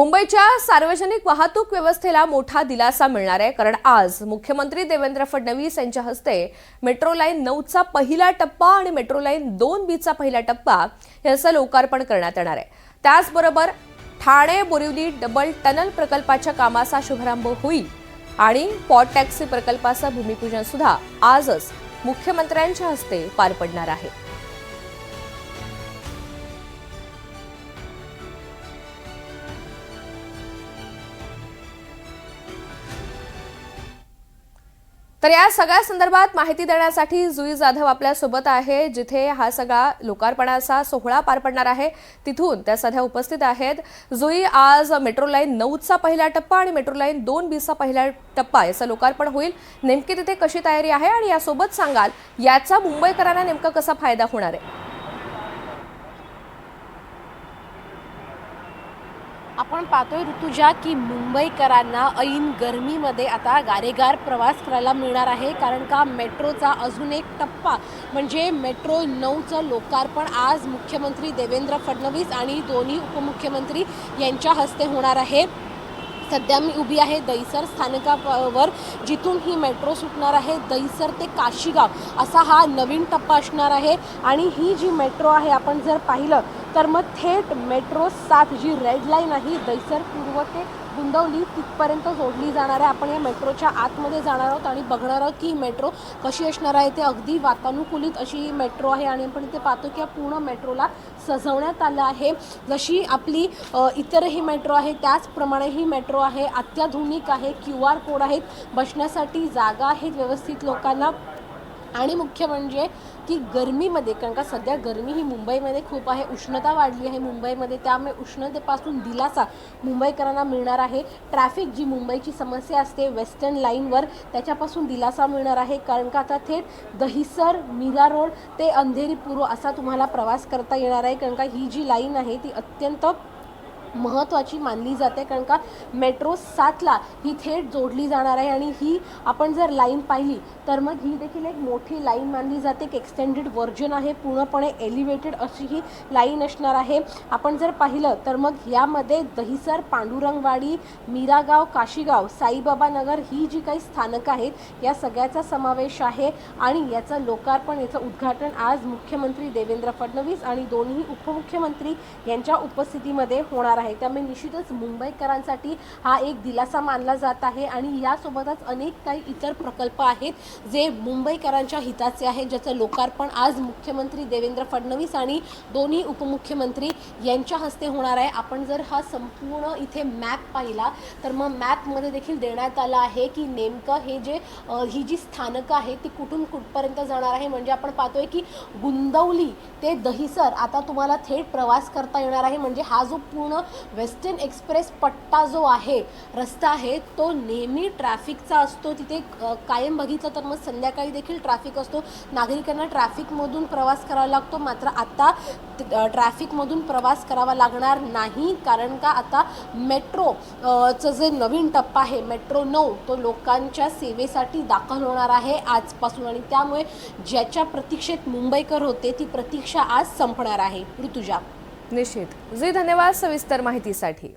मुंबईच्या सार्वजनिक वाहतूक व्यवस्थेला मोठा दिलासा मिळणार आहे, कारण आज मुख्यमंत्री देवेंद्र फडणवीस यांच्या हस्ते मेट्रो लाईन 9चा पहिला टप्पा आणि मेट्रो लाईन 2B चा पहिला टप्पा याचं लोकार्पण करण्यात येणार आहे। त्याचबरोबर ठाणे बोरिवली डबल टनल प्रकल्पाच्या कामाचा शुभारंभ होईल आणि पॉट टॅक्सी प्रकल्पाचं भूमिपूजन सुद्धा आजच मुख्यमंत्र्यांच्या हस्ते पार पडणार आहे। तर या सगळ्या संदर्भात माहिती देण्यासाठी जुई जाधव आपल्या सोबत आहे, जिथे हा सगळा लोकार्पणाचा सोहळा पार पडणार आहे तिथून त्या सध्या उपस्थित आहेत। जुई, आज मेट्रो लाईन 9चा पहिला टप्पा आणि मेट्रो लाईन 2B चा पहिला टप्पा याचं लोकार्पण होईल, नेमकी तिथे कशी तयारी आहे आणि यासोबत सांगाल याचा मुंबईकरांना नेमका कसा फायदा होणार आहे? आपण पाहतोय ऋतुजा की मुंबईकरांना ऐन गरमीमध्ये आता गारेगार प्रवास करायला मिळणार आहे, कारण का मेट्रोचा अजून एक टप्पा म्हणजे मेट्रो 9चं लोकार्पण आज मुख्यमंत्री देवेंद्र फडणवीस आणि दोन्ही उपमुख्यमंत्री यांच्या हस्ते होणार आहे। सध्या मी उभी आहे दहिसर स्थानकावर, जिथून ही मेट्रो सुटणार आहे। दहिसर ते काशीगाव असा हा नवीन टप्पा असणार आहे आणि ही जी मेट्रो आहे आपण जर पाहिलं तर मग थेट मेट्रो 7 जी रेड लाईन आहे दहिसर पूर्व ते गुंदवली तिथपर्यंत जोडली जाणार आहे। आपण या मेट्रोच्या आतमध्ये जाणार आहोत आणि बघणार आहोत की ही मेट्रो कशी असणार आहे। ते अगदी वातानुकूलित अशी ही मेट्रो आहे आणि आपण इथे पाहतो की पूर्ण मेट्रोला सजवण्यात आलं आहे। जशी आपली इतरही मेट्रो आहे त्याचप्रमाणे ही मेट्रो आहे, अत्याधुनिक आहे, QR कोड आहेत, बसण्यासाठी जागा आहेत व्यवस्थित लोकांना। आणि मुख्य म्हणजे की गरमीमध्ये, कारण का सध्या गरमी ही मुंबईमध्ये खूप आहे, उष्णता वाढली आहे मुंबईमध्ये, त्यामुळे उष्णतेपासून दिलासा मुंबईकरांना मिळणार आहे। ट्रॅफिक जी मुंबईची समस्या असते वेस्टर्न लाईनवर त्याच्यापासून दिलासा मिळणार आहे, कारण का आता थेट दहिसर मीरा रोड ते अंधेरी पूर्व असा तुम्हाला प्रवास करता येणार आहे। कारण का ही जी लाईन आहे ती अत्यंत महत्त्वाची मानली जाते, कारण का मेट्रो 7ला ही थेट जोडली जाणार आहे आणि ही आपण जर लाईन पाहिली तर मग ही देखील एक मोठी लाईन मानली जाते, एक एक्सटेंडेड व्हर्जन आहे, पूर्णपणे एलिव्हेटेड अशी ही लाईन असणार आहे। आपण जर पाहिलं तर मग यामध्ये दहिसर, पांडुरंगवाडी, मीरागाव, काशीगाव, साईबाबा नगर ही जी काही स्थानकं आहेत या सगळ्याचा समावेश आहे आणि याचं लोकार्पण, याचं उद्घाटन आज मुख्यमंत्री देवेंद्र फडणवीस आणि दोन्ही उपमुख्यमंत्री यांच्या उपस्थितीमध्ये होणार आहे। त्यामुळे निश्चितच मुंबईकरांसाठी हा एक दिलासा मानला जात आहे आणि यासोबतच अनेक काही इतर प्रकल्प आहेत जे मुंबईकरांच्या हिताचे आहेत, ज्याचं लोकार्पण आज मुख्यमंत्री देवेंद्र फडणवीस आणि दोन्ही उपमुख्यमंत्री यांच्या हस्ते होणार आहे। आपण जर हा संपूर्ण इथे मॅप पाहिला तर मग मॅपमध्ये देखील देण्यात आलं आहे की नेमकं हे जे ही जी स्थानकं आहे ती कुठून कुठपर्यंत जाणार आहे। म्हणजे आपण पाहतोय की गुंदवली ते दहिसर आता तुम्हाला थेट प्रवास करता येणार आहे। म्हणजे हा जो पूर्ण वेस्टर्न एक्सप्रेस पट्टा जो आहे, रस्ता आहे, तो नेहमी ट्रॅफिकचा असतो, तिथे कायम बघितलं तर मग संध्याकाळी देखील ट्रॅफिक असतो, नागरिकांना ट्रॅफिकमधून प्रवास करावा लागतो। मात्र आता ट्रॅफिकमधून प्रवास करावा लागणार नाही, कारण का आता मेट्रोचं जे नवीन टप्पा आहे मेट्रो 9 तो लोकांच्या सेवेसाठी दाखल होणार आहे आजपासून आणि त्यामुळे ज्याच्या प्रतीक्षेत मुंबईकर होते ती प्रतीक्षा आज संपणार आहे। ऋतुजा, निश्चित जी, धन्यवाद सविस्तर माहितीसाठी।